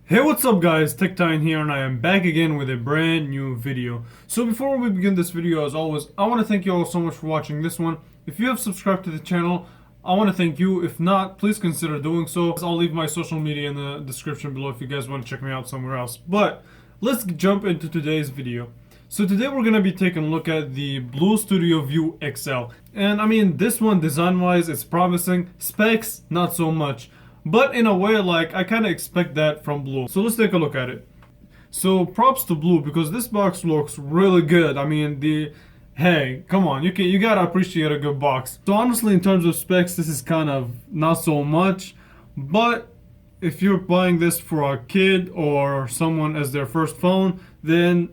Hey, what's up guys, TechTine here, and I am back again with a brand new video. So before we begin this video, as always, I want to thank you all so much for watching this one. If you have subscribed to the channel, I want to thank you. If not, please consider doing so. I'll leave my social media in the description below if you guys want to check me out somewhere else. But let's jump into today's video. So today we're going to be taking a look at the Blue Studio View XL. And I mean, this one design-wise, it's promising. Specs, not so much. But in a way, like, I kind of expect that from Blue. So let's take a look at it. So props to Blue because this box looks really good. I mean, hey, come on, you gotta appreciate a good box. So honestly, in terms of specs, this is kind of not so much. But if you're buying this for a kid or someone as their first phone, then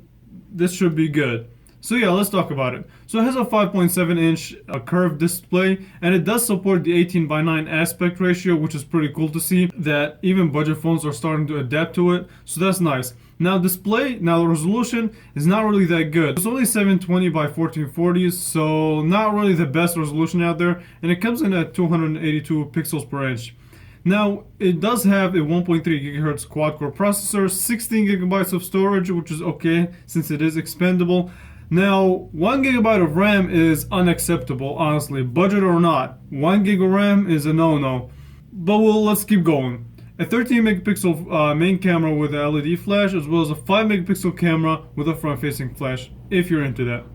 this should be good. So yeah, let's talk about it. So it has a 5.7-inch curved display, and it does support the 18:9 aspect ratio, which is pretty cool to see that even budget phones are starting to adapt to it. So that's nice. Now the resolution is not really that good. It's only 720 by 1440, so not really the best resolution out there, and it comes in at 282 pixels per inch. Now, it does have a 1.3 GHz quad-core processor, 16 gigabytes of storage, which is okay since it is expandable. Now, 1 gigabyte of RAM is unacceptable, honestly, budget or not. 1 gig of RAM is a no-no. But let's keep going. A 13 megapixel main camera with a LED flash, as well as a 5 megapixel camera with a front-facing flash, if you're into that.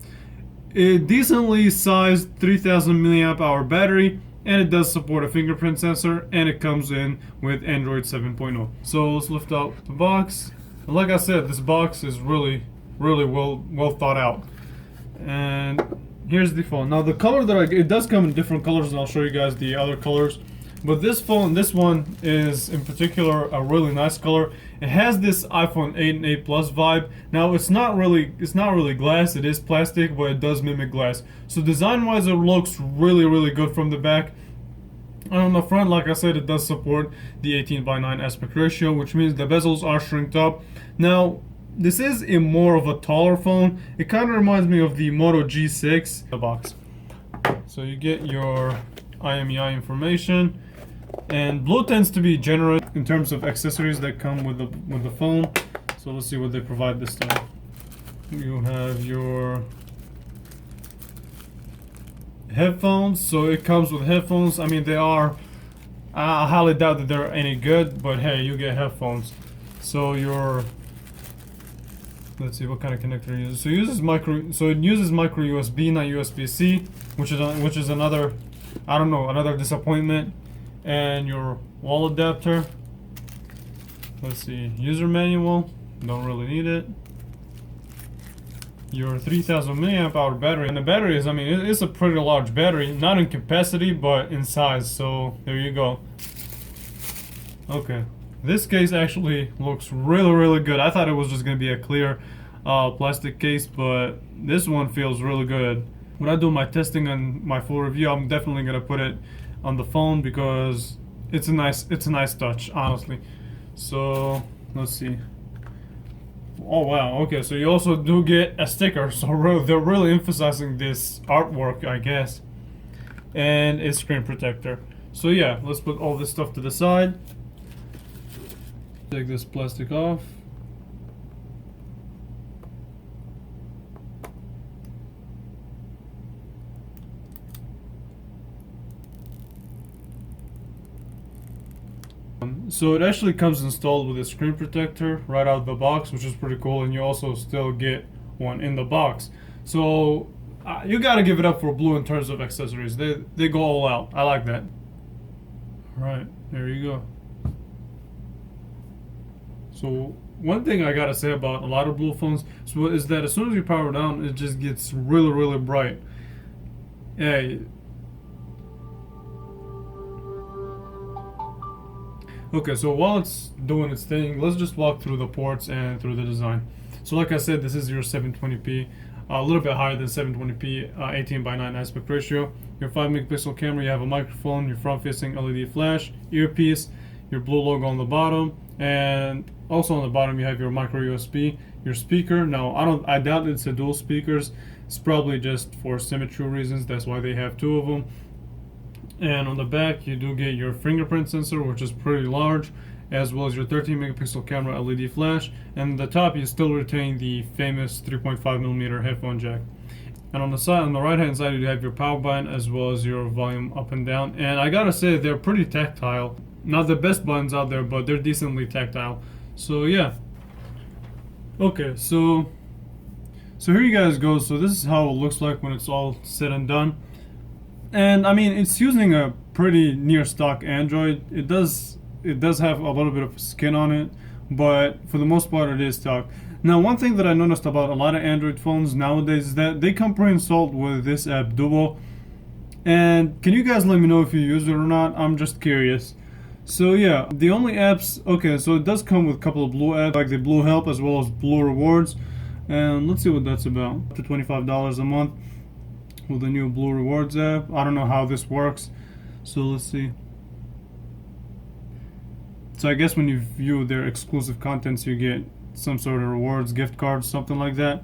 A decently sized 3000 milliamp hour battery, and it does support a fingerprint sensor, and it comes in with Android 7.0. So let's lift out the box. Like I said, this box is really well thought out. And here's the phone. Now the color that I get, it does come in different colors, and I'll show you guys the other colors. But this one is in particular a really nice color. It has this iPhone 8 and 8 Plus vibe. Now it's not really glass, it is plastic, but it does mimic glass. So design wise it looks really good from the back. And on the front, like I said, it does support the 18:9 aspect ratio, which means the bezels are shrinked up. Now this is a more of a taller phone. It kind of reminds me of the Moto G6. The box. So you get your IMEI information. And Blue tends to be generous in terms of accessories that come with the phone. So let's see what they provide this time. You have your headphones. So it comes with headphones. I mean, they are, I highly doubt that they're any good, but hey, you get headphones. So let's see what kind of connector it uses. So it uses micro USB, not USB-C, which is another, I don't know, another disappointment. And your wall adapter. Let's see, user manual, don't really need it. Your 3000 milliamp hour battery, and the battery is, I mean, it's a pretty large battery, not in capacity but in size, so there you go. Okay, this case actually looks really good. I thought it was just gonna be a clear plastic case, but this one feels really good. When I do my testing and my full review, I'm definitely gonna put it on the phone because it's a nice touch, honestly. So let's see. Oh wow, okay, so you also do get a sticker, so they're really emphasizing this artwork, I guess, and a screen protector. So yeah, let's put all this stuff to the side. Take this plastic off. So it actually comes installed with a screen protector right out of the box, which is pretty cool, and you also still get one in the box. So you gotta give it up for Blue in terms of accessories. They go all out. I like that. Alright, there you go. So one thing I gotta say about a lot of Blue phones is that as soon as you power down, it just gets really bright. Yeah. Okay, so while it's doing its thing, let's just walk through the ports and through the design. So like I said, this is your 720p, a little bit higher than 720p, 18:9 aspect ratio. Your 5 megapixel camera, you have a microphone, your front-facing LED flash, earpiece, your Blue logo on the bottom, and also on the bottom you have your micro USB, your speaker. Now I doubt it's a dual speakers. It's probably just for symmetry reasons. That's why they have two of them. And on the back you do get your fingerprint sensor, which is pretty large, as well as your 13 megapixel camera LED flash, and the top you still retain the famous 3.5mm headphone jack. And on the side, on the right hand side, you have your power button as well as your volume up and down. And I gotta say, they're pretty tactile. Not the best buttons out there, but they're decently tactile. So yeah. Okay, so here you guys go. So this is how it looks like when it's all said and done. And I mean, it's using a pretty near stock Android. It does have a little bit of skin on it, but for the most part it is stock. Now, one thing that I noticed about a lot of Android phones nowadays is that they come pre-installed with this app Duo. And can you guys let me know if you use it or not? I'm just curious. So yeah, the only apps, okay, so it does come with a couple of Blue apps, like the Blue Help as well as Blue Rewards. And let's see what that's about. Up to $25 a month with the new Blue Rewards app. I don't know how this works, so let's see. So I guess when you view their exclusive contents, you get some sort of rewards, gift cards, something like that.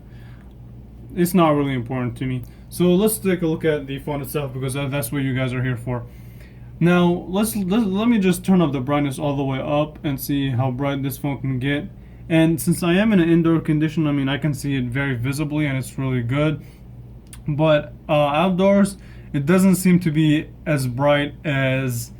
It's not really important to me. So let's take a look at the phone itself, because that's what you guys are here for. Now let me just turn up the brightness all the way up and see how bright this phone can get. And since I am in an indoor condition, I mean, I can see it very visibly and it's really good. But outdoors, it doesn't seem to be as bright as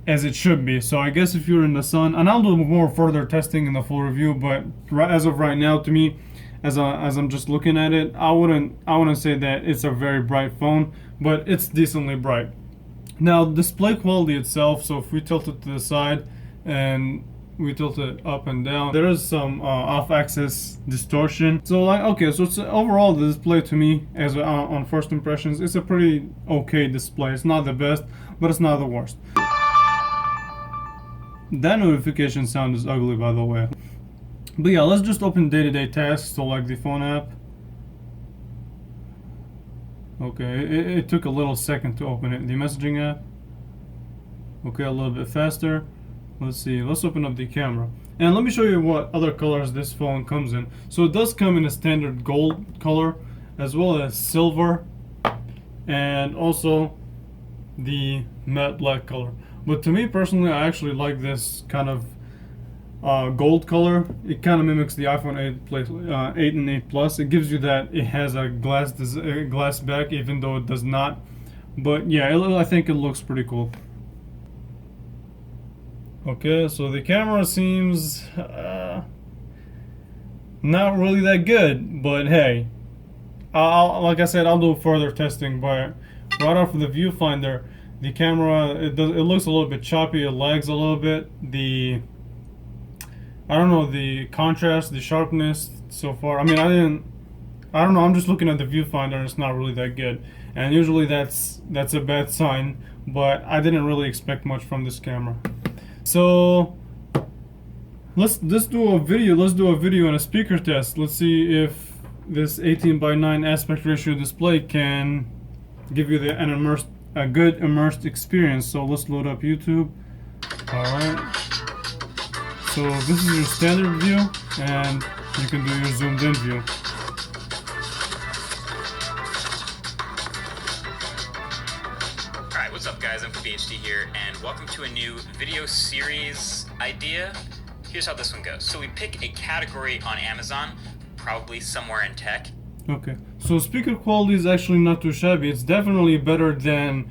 it should be. So I guess if you're in the sun, and I'll do more further testing in the full review, but as of right now, to me, as I'm just looking at it, I wouldn't say that it's a very bright phone, but it's decently bright. Now, display quality itself, so if we tilt it to the side and we tilt it up and down, there is some off-axis distortion. So like, okay, so it's, overall the display to me, as on first impressions, it's a pretty okay display. It's not the best, but it's not the worst. That notification sound is ugly, by the way. But yeah, let's just open day-to-day tasks, so like the phone app. Okay, it took a little second to open it. The messaging app. Okay, a little bit faster. Let's see, let's open up the camera. And let me show you what other colors this phone comes in. So it does come in a standard gold color, as well as silver, and also the matte black color. But to me personally, I actually like this kind of gold color. It kind of mimics the iPhone 8 and 8 Plus. It gives you that it has a glass back, even though it does not. But yeah, I think it looks pretty cool. Okay, so the camera seems not really that good, but hey, like I said, I'll do further testing. But right off of the viewfinder, the camera, it looks a little bit choppy. It lags a little bit. I don't know, the contrast, the sharpness so far. I mean, I don't know. I'm just looking at the viewfinder and it's not really that good. And usually that's a bad sign. But I didn't really expect much from this camera. So let's do a video. Let's do a video and a speaker test. Let's see if this 18:9 aspect ratio display can give you a good immersed experience. So let's load up YouTube. All right. So this is your standard view, and you can do your zoomed in view. Alright, what's up guys, I'm PhD here, and welcome to a new video series idea. Here's how this one goes. So we pick a category on Amazon, probably somewhere in tech. Okay, so speaker quality is actually not too shabby. It's definitely better than,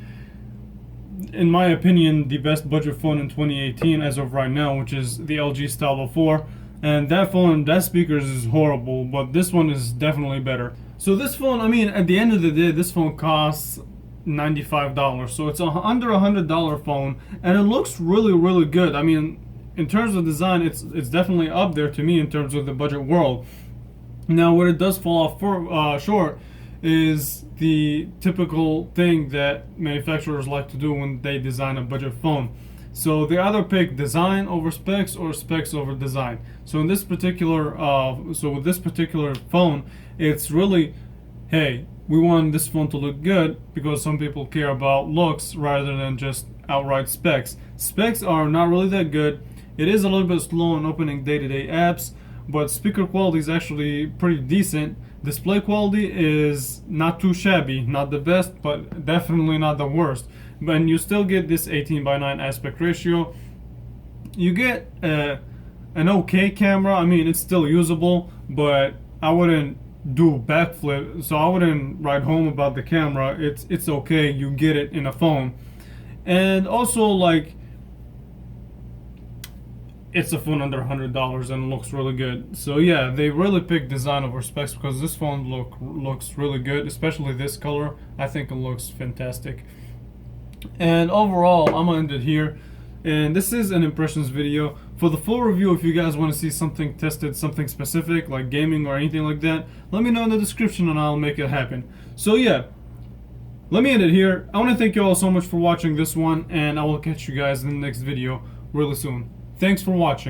in my opinion, the best budget phone in 2018 as of right now, which is the LG Stylo 4. And that speakers is horrible, but this one is definitely better. So this phone, I mean, at the end of the day, this phone costs $95. So it's under $100 phone, and it looks really, really good. I mean, in terms of design, it's definitely up there to me in terms of the budget world. Now, what it does fall off short is the typical thing that manufacturers like to do when they design a budget phone. So they either pick design over specs or specs over design. So in this particular, with this particular phone, it's really, hey, we want this phone to look good because some people care about looks rather than just outright specs. Specs are not really that good. It is a little bit slow in opening day-to-day apps, but speaker quality is actually pretty decent. Display quality is not too shabby, not the best, but definitely not the worst. And you still get this 18:9 aspect ratio. you get an okay camera. I mean, it's still usable, but I wouldn't do backflip, so I wouldn't write home about the camera. It's okay. You get it in a phone, and also like it's a phone under $100 and looks really good. So yeah, they really picked design over specs because this phone looks really good, especially this color. I think it looks fantastic. And overall, I'm gonna end it here. And this is an impressions video. For the full review, if you guys want to see something tested, something specific like gaming or anything like that, let me know in the description and I'll make it happen. So yeah, let me end it here. I want to thank you all so much for watching this one, and I will catch you guys in the next video really soon. Thanks for watching.